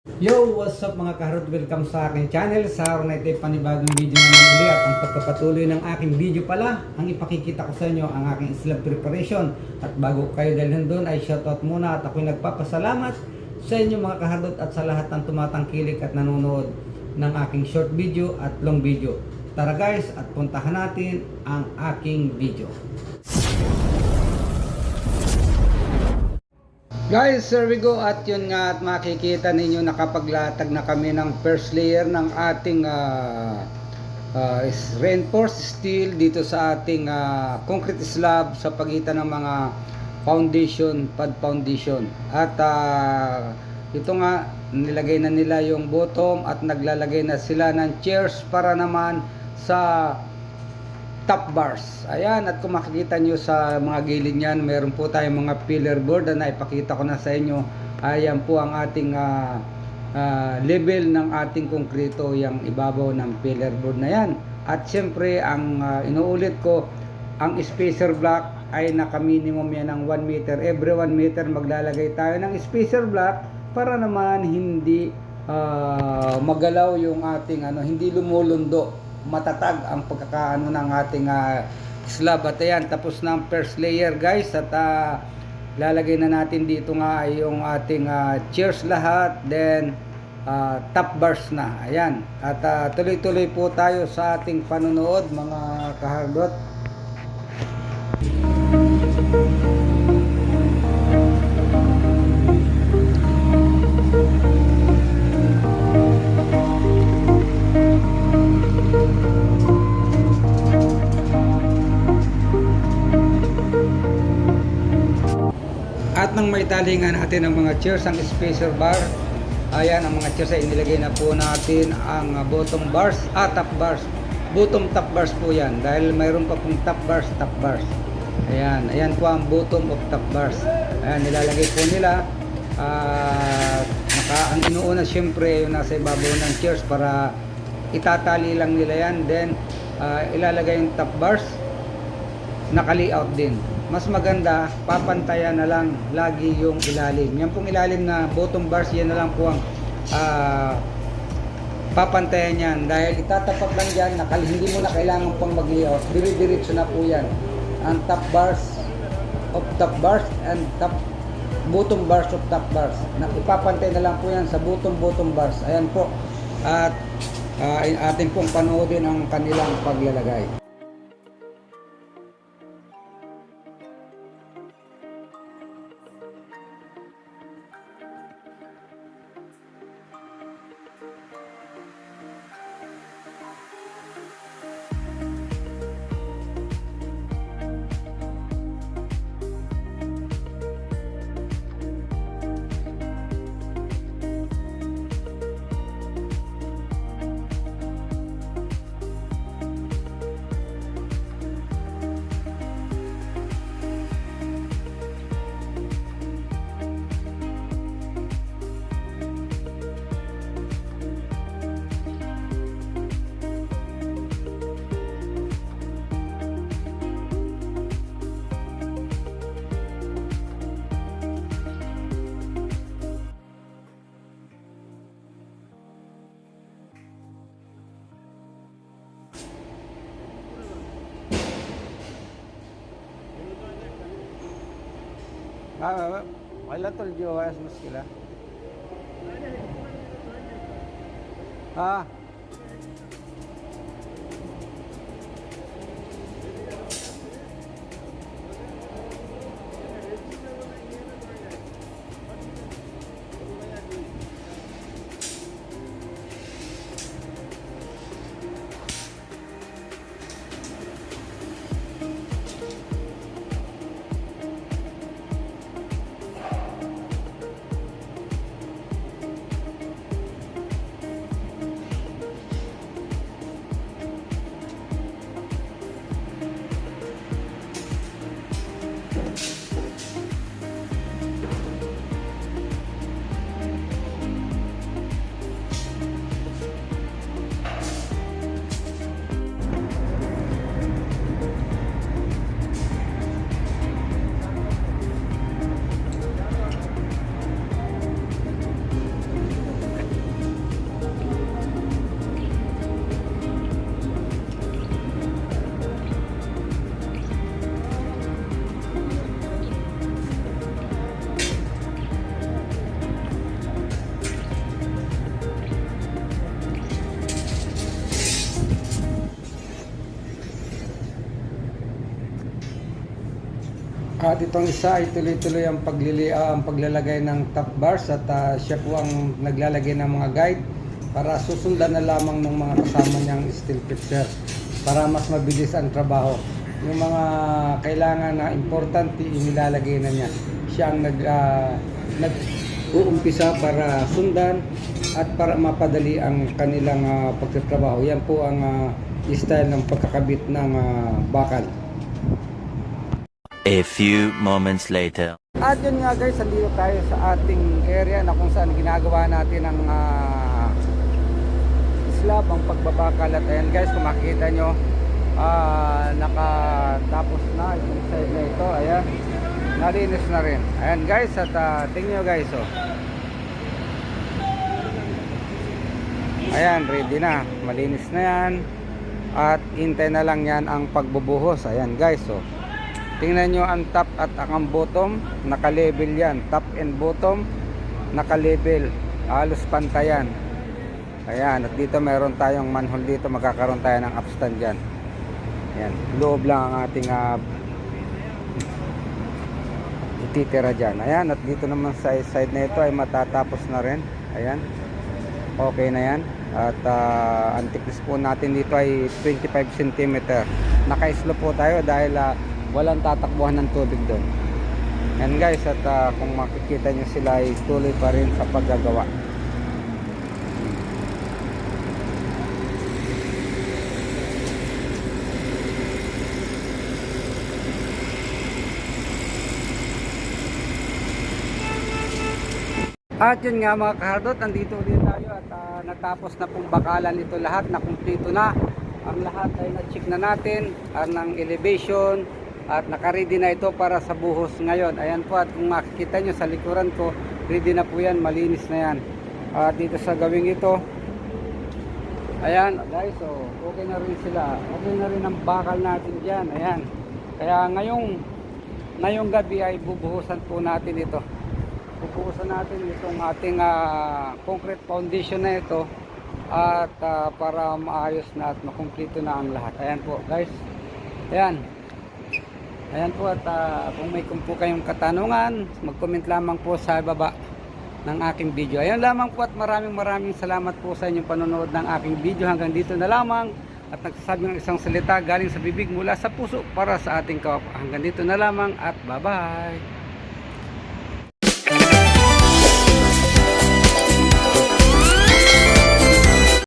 Yo! What's up mga kaharot? Welcome sa aking channel. Sa araw na ito ay panibagong video naman uli at ang pagpapatuloy ng aking video pala, ang ipakikita ko sa inyo ang aking slab preparation. At bago kayo dalhin doon ay shoutout muna at ako'y nagpapasalamat sa inyo mga kaharot at sa lahat ng tumatangkilik at nanonood ng aking short video at long video. Tara guys at puntahan natin ang aking video. Guys, here we go at yun nga at makikita ninyo nakapaglatag na kami ng first layer ng ating reinforced steel dito sa ating concrete slab sa pagitan ng mga foundation, pad foundation. At ito nga nilagay na nila yung bottom at naglalagay na sila ng chairs para naman sa top bars. Ayan, at kung makikita nyo sa mga gilid niyan, meron po tayong mga pillar board na ipakita ko na sa inyo. Ayan po ang ating level ng ating konkreto, yung ibabaw ng pillar board na yan. At syempre, ang inuulit ko, ang spacer block ay naka minimum yan ng 1 meter. Every 1 meter maglalagay tayo ng spacer block para naman hindi magalaw yung ating hindi lumulundo, matatag ang pagkakaano ng ating slab. At ayan, tapos na ang first layer guys, at lalagay na natin dito nga yung ating chairs lahat, then top bars na. Ayan, at tuloy-tuloy po tayo sa ating panonood mga kahardot. At nang maitali nga natin ang mga chairs, ang spacer bar, ayan ang mga chairs ay inilagay na po natin ang bottom bars, top bars, bottom top bars po yan, dahil mayroon pa pong top bars. Ayan, ayan po ang bottom of top bars. Ayan, nilalagay po nila. Ang inuuna syempre yung nasa ibabaw ng chairs para itatali lang nila yan, then ilalagay yung top bars, naka-layout din. Mas maganda, papantayan na lang lagi yung ilalim. Yan pong ilalim na bottom bars, yan na lang po ang papantayan yan. Dahil itatapat lang dyan, hindi mo na kailangan pang mag-layout. Dire-diretso na po yan. Ang top bars of top bars and bottom bars of top bars. Ipapantay na lang po yan sa bottom bars. Ayan po. At ating pong panoodin ang kanilang paglalagay. Wala tol Joas muskila. At itong isa ay tuloy-tuloy ang paglalagay ng top bars at siya po ang naglalagay ng mga guide para susundan na lamang ng mga kasama niyang steel fixer para mas mabilis ang trabaho. Yung mga kailangan na importante inilalagay na niya. Siya ang nag-uumpisa para sundan at para mapadali ang kanilang pagtatrabaho. Yan po ang style ng pagkakabit ng bakal. A few moments later. At yun nga guys, andito tayo sa ating area na kung saan ginagawa natin ang slab, ang pagbabakal. At ayan guys, kung makikita nyo, nakatapos na yung side na ito. Ayan, nalinis na rin. Ayan guys, at tingnan nyo guys, oh. Ayan, ready na, malinis na yan. At hintay na lang yan ang pagbubuhos. Ayan guys, oh. Tingnan nyo ang top at ang bottom, naka-level yan. Top and bottom, naka-level. Halos pantayan. Ayan, at dito meron tayong manhole dito. Magkakaroon tayo ng upstand dyan. Ayan, loob lang ang ating ititira dyan. Ayan, at dito naman sa side na ito ay matatapos na rin. Ayan, okay na yan. At ang thickness po natin dito ay 25 cm. Naka-slope po tayo dahil walang tatakbuhan ng tubig doon. Yan guys, at kung makikita nyo sila ay tuloy pa rin sa paggagawa. At yun nga mga kahardot, nandito ulit tayo at natapos na pong bakalan ito lahat, na kumpleto na. Ang lahat ay na-check na natin, ng elevation, at naka-ready na ito para sa buhos ngayon. Ayan po, at kung makikita nyo sa likuran ko, ready na po yan, malinis na yan. At dito sa gawing ito, ayan guys, so okay na rin sila. Okay na rin ang bakal natin dyan. Ayan, kaya ngayong gabi ay bubuhusan po natin ito. Bubuhusan natin itong ating concrete foundation na ito, at para maayos na at makumpleto na ang lahat. Ayan po guys, ayan. Ayan po, at kung may po kayong katanungan, mag-comment lamang po sa baba ng aking video. Ayan lamang po, at maraming salamat po sa inyong panonood ng aking video. Hanggang dito na lamang, at nagsasabi ng isang salita galing sa bibig mula sa puso para sa ating kapwa. Hanggang dito na lamang, at bye bye.